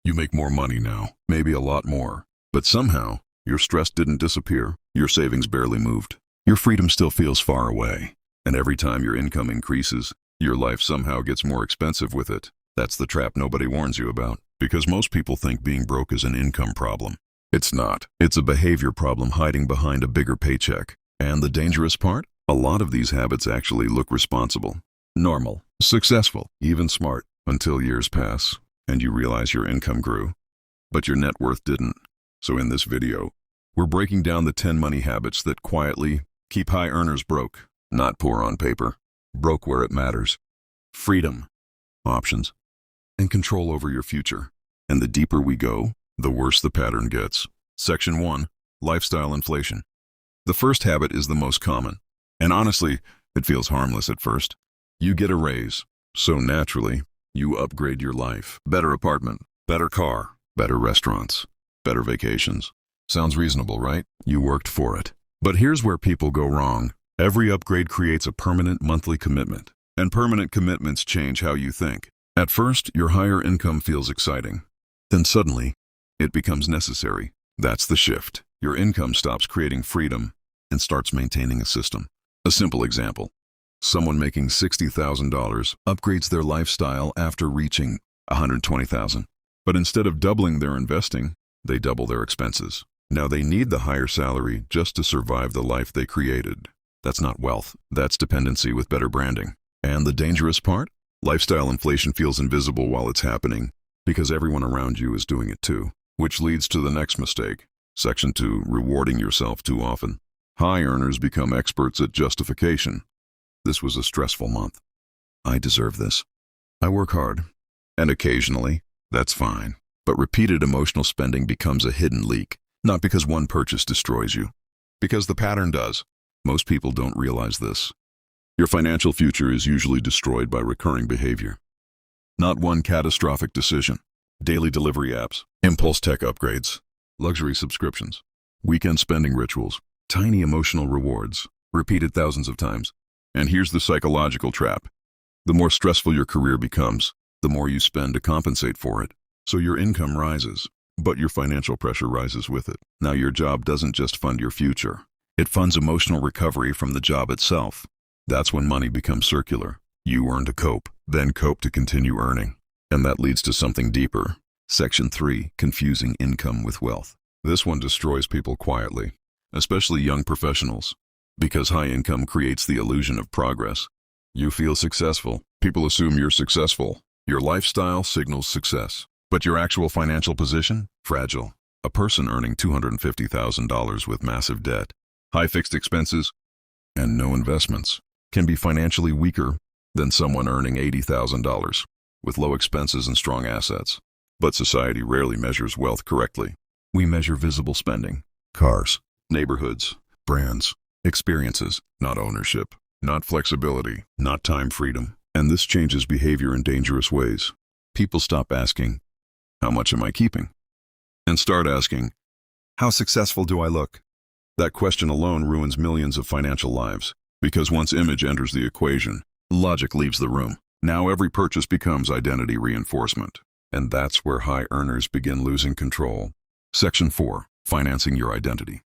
You make more money now, maybe a lot more. But somehow, your stress didn't disappear. Your savings barely moved. Your freedom still feels far away. And every time your income increases, your life somehow gets more expensive with it. That's the trap nobody warns you about. Because most people think being broke is an income problem. It's not. It's a behavior problem hiding behind a bigger paycheck. And the dangerous part? A lot of these habits actually look responsible, normal, successful, even smart, until years pass and you realize your income grew, but your net worth didn't. So in this video, we're breaking down the 10 money habits that quietly keep high earners broke, not poor on paper, broke where it matters. Freedom, options, and control over your future. And the deeper we go, the worse the pattern gets. Section 1, Lifestyle Inflation. The first habit is the most common. And honestly, it feels harmless at first. You get a raise, so naturally, you upgrade your life. Better apartment, better car, better restaurants, better vacations. Sounds reasonable, right? You worked for it. But here's where people go wrong. Every upgrade creates a permanent monthly commitment. And permanent commitments change how you think. At first, your higher income feels exciting. Then suddenly, it becomes necessary. That's the shift. Your income stops creating freedom and starts maintaining a system. A simple example. Someone making $60,000 upgrades their lifestyle after reaching $120,000. But instead of doubling their investing, they double their expenses. Now they need the higher salary just to survive the life they created. That's not wealth. That's dependency with better branding. And the dangerous part? Lifestyle inflation feels invisible while it's happening because everyone around you is doing it too. Which leads to the next mistake. Section 2, rewarding yourself too often. High earners become experts at justification. This was a stressful month. I deserve this. I work hard. And occasionally, that's fine. But repeated emotional spending becomes a hidden leak. Not because one purchase destroys you. Because the pattern does. Most people don't realize this. Your financial future is usually destroyed by recurring behavior. Not one catastrophic decision. Daily delivery apps, impulse tech upgrades, luxury subscriptions, weekend spending rituals, tiny emotional rewards, repeated thousands of times. And here's the psychological trap. The more stressful your career becomes, the more you spend to compensate for it. So your income rises, but your financial pressure rises with it. Now your job doesn't just fund your future. It funds emotional recovery from the job itself. That's when money becomes circular. You earn to cope, then cope to continue earning. And that leads to something deeper. Section 3, confusing income with wealth. This one destroys people quietly, especially young professionals. Because high income creates the illusion of progress. You feel successful. People assume you're successful. Your lifestyle signals success. But your actual financial position? Fragile. A person earning $250,000 with massive debt, high fixed expenses, and no investments can be financially weaker than someone earning $80,000 with low expenses and strong assets. But society rarely measures wealth correctly. We measure visible spending, cars, neighborhoods, brands, experiences, not ownership, not flexibility, not time freedom. And this changes behavior in dangerous ways. People stop asking, how much am I keeping? And start asking, how successful do I look? That question alone ruins millions of financial lives. Because once image enters the equation, logic leaves the room. Now every purchase becomes identity reinforcement. And that's where high earners begin losing control. Section 4, financing your identity.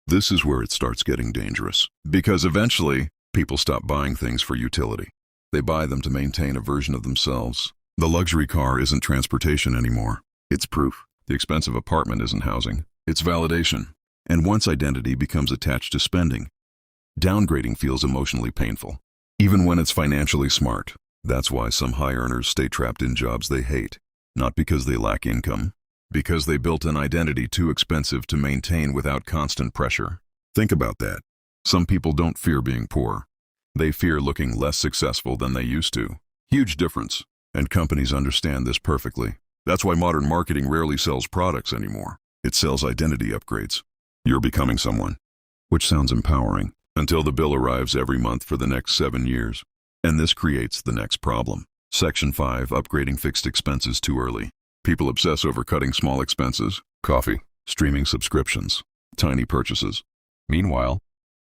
This is where it starts getting dangerous. Because eventually, people stop buying things for utility. They buy them to maintain a version of themselves. The luxury car isn't transportation anymore. It's proof. The expensive apartment isn't housing. It's validation. And once identity becomes attached to spending, downgrading feels emotionally painful. Even when it's financially smart. That's why some high earners stay trapped in jobs they hate. Not because they lack income. Because they built an identity too expensive to maintain without constant pressure. Think about that. Some people don't fear being poor. They fear looking less successful than they used to. Huge difference. And companies understand this perfectly. That's why modern marketing rarely sells products anymore. It sells identity upgrades. You're becoming someone. Which sounds empowering, until the bill arrives every month for the next 7 years. And this creates the next problem. Section 5, upgrading fixed expenses too early. People obsess over cutting small expenses, coffee, streaming subscriptions, tiny purchases. Meanwhile,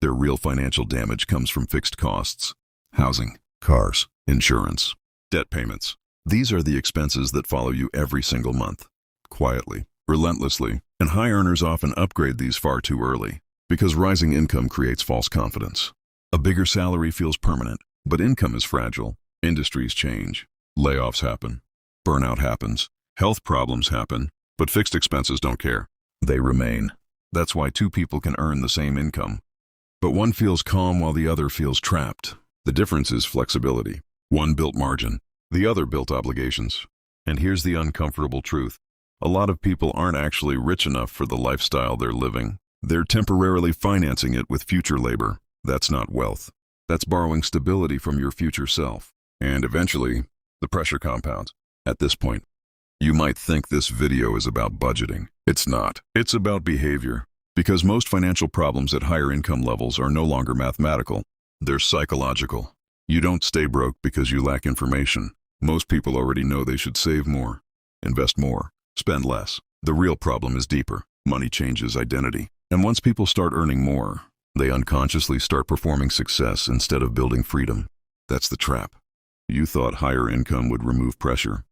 their real financial damage comes from fixed costs. Housing, cars, insurance, debt payments. These are the expenses that follow you every single month. quietly, relentlessly, and high earners often upgrade these far too early because rising income creates false confidence. A bigger salary feels permanent, but income is fragile. Industries change, layoffs happen, burnout happens, health problems happen, but fixed expenses don't care. They remain. That's why two people can earn the same income, but one feels calm while the other feels trapped. The difference is flexibility. One built margin, the other built obligations. And here's the uncomfortable truth. A lot of people aren't actually rich enough for the lifestyle they're living. They're temporarily financing it with future labor. That's not wealth. That's borrowing stability from your future self. And eventually, the pressure compounds. At this point, you might think this video is about budgeting. It's not. It's about behavior. Because most financial problems at higher income levels are no longer mathematical. They're psychological. You don't stay broke because you lack information. Most people already know they should save more, invest more, spend less. The real problem is deeper. Money changes identity. And once people start earning more, they unconsciously start performing success instead of building freedom. That's the trap. You thought higher income would remove pressure.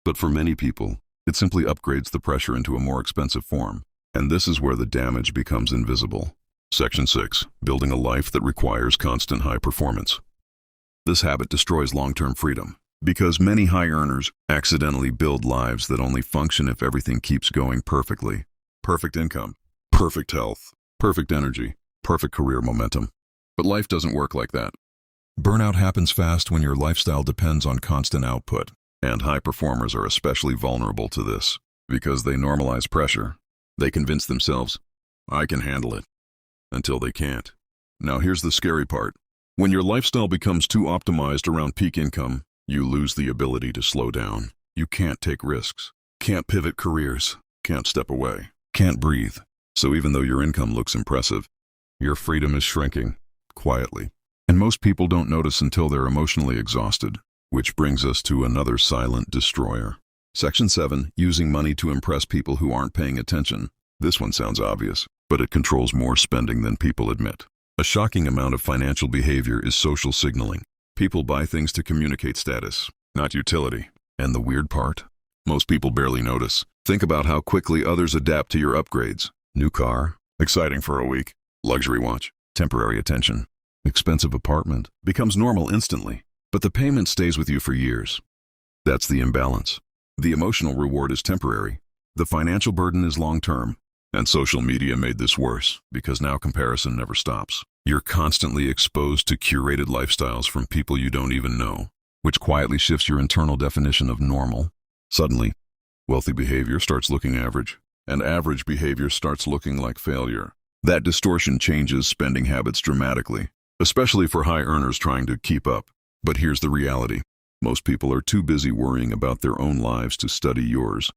But for many people, it simply upgrades the pressure into a more expensive form. And this is where the damage becomes invisible. Section 6. Building a life that requires constant high performance. This habit destroys long-term freedom, because many high earners accidentally build lives that only function if everything keeps going perfectly. Perfect income, perfect health, perfect energy, perfect career momentum. But life doesn't work like that. Burnout happens fast when your lifestyle depends on constant output, and high performers are especially vulnerable to this, because they normalize pressure. They convince themselves, I can handle it, until they can't. Now here's the scary part. When your lifestyle becomes too optimized around peak income, you lose the ability to slow down. You can't take risks, can't pivot careers, can't step away, can't breathe. So even though your income looks impressive, your freedom is shrinking, quietly. And most people don't notice until they're emotionally exhausted. Which brings us to another silent destroyer. Section 7. Using money to impress people who aren't paying attention. This one sounds obvious, but it controls more spending than people admit. A shocking amount of financial behavior is social signaling. People buy things to communicate status, not utility. And the weird part? Most people barely notice. Think about how quickly others adapt to your upgrades. New car, exciting for a week. Luxury watch, temporary attention. Expensive apartment, becomes normal instantly. But the payment stays with you for years. That's the imbalance. The emotional reward is temporary. The financial burden is long-term. And social media made this worse, because now comparison never stops. You're constantly exposed to curated lifestyles from people you don't even know, which quietly shifts your internal definition of normal. Suddenly, wealthy behavior starts looking average, and average behavior starts looking like failure. That distortion changes spending habits dramatically, especially for high earners trying to keep up. But here's the reality. Most people are too busy worrying about their own lives to study yours,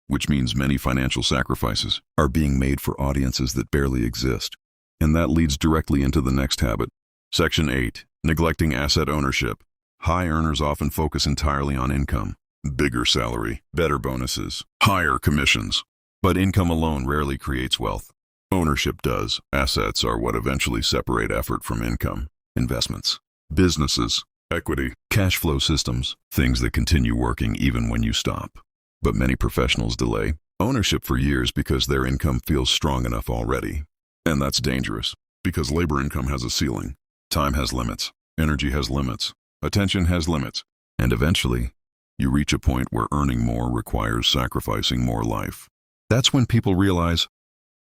which means many financial sacrifices are being made for audiences that barely exist. And that leads directly into the next habit. Section 8. Neglecting asset ownership. High earners often focus entirely on income. Bigger salary, better bonuses, higher commissions. But income alone rarely creates wealth. Ownership does. Assets are what eventually separate effort from income. Investments, businesses, equity, cash flow systems, things that continue working even when you stop. But many professionals delay ownership for years because their income feels strong enough already. And that's dangerous, because labor income has a ceiling. Time has limits. Energy has limits. Attention has limits. And eventually, you reach a point where earning more requires sacrificing more life. That's when people realize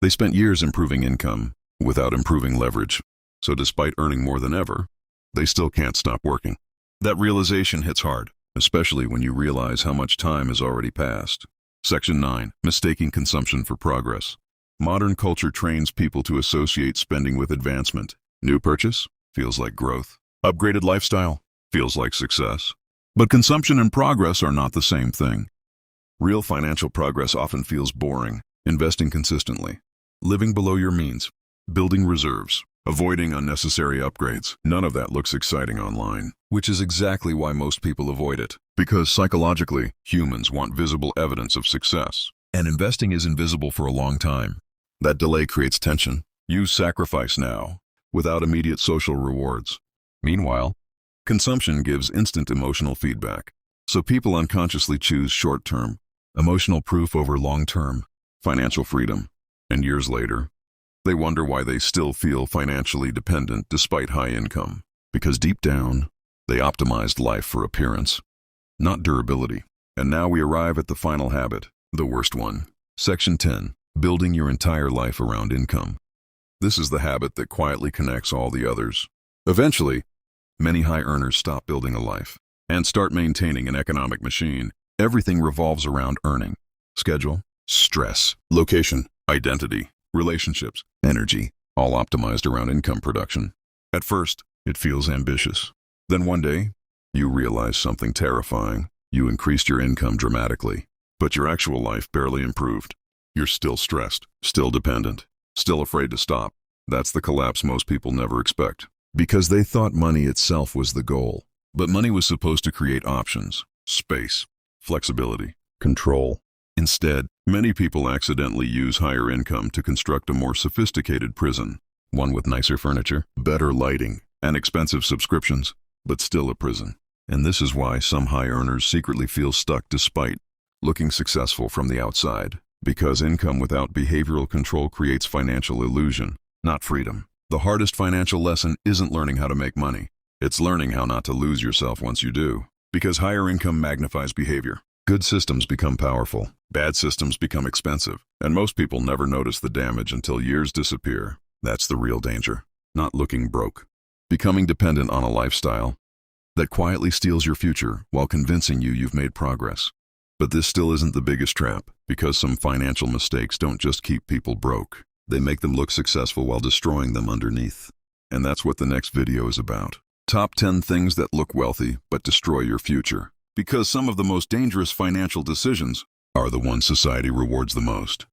they spent years improving income without improving leverage. So despite earning more than ever, they still can't stop working. That realization hits hard, especially when you realize how much time has already passed. Section 9. Mistaking consumption for progress. Modern culture trains people to associate spending with advancement. New purchase feels like growth. Upgraded lifestyle feels like success. But consumption and progress are not the same thing. Real financial progress often feels boring. Investing consistently, living below your means, building reserves, avoiding unnecessary upgrades. None of that looks exciting online, which is exactly why most people avoid it. Because psychologically, humans want visible evidence of success. And investing is invisible for a long time. That delay creates tension. You sacrifice now, without immediate social rewards. Meanwhile, consumption gives instant emotional feedback. So people unconsciously choose short-term, emotional proof over long-term financial freedom. And years later, they wonder why they still feel financially dependent despite high income. Because deep down, they optimized life for appearance, not durability. And now we arrive at the final habit, the worst one. Section 10. Building your entire life around income. This is the habit that quietly connects all the others. Eventually, many high earners stop building a life and start maintaining an economic machine. Everything revolves around earning, schedule, stress, location, identity, relationships, energy, all optimized around income production. At first, it feels ambitious. Then one day, you realize something terrifying. You increased your income dramatically, but your actual life barely improved. You're still stressed, still dependent, still afraid to stop. That's the collapse most people never expect. Because they thought money itself was the goal. But money was supposed to create options, space, flexibility, control. Instead, many people accidentally use higher income to construct a more sophisticated prison, one with nicer furniture, better lighting, and expensive subscriptions, but still a prison. And this is why some high earners secretly feel stuck despite looking successful from the outside. Because income without behavioral control creates financial illusion, not freedom. The hardest financial lesson isn't learning how to make money. It's learning how not to lose yourself once you do. Because higher income magnifies behavior. Good systems become powerful. Bad systems become expensive. And most people never notice the damage until years disappear. That's the real danger. Not looking broke. Becoming dependent on a lifestyle that quietly steals your future while convincing you you've made progress. But this still isn't the biggest trap, because some financial mistakes don't just keep people broke. They make them look successful while destroying them underneath. And that's what the next video is about. Top 10 things that look wealthy but destroy your future. Because some of the most dangerous financial decisions are the ones society rewards the most.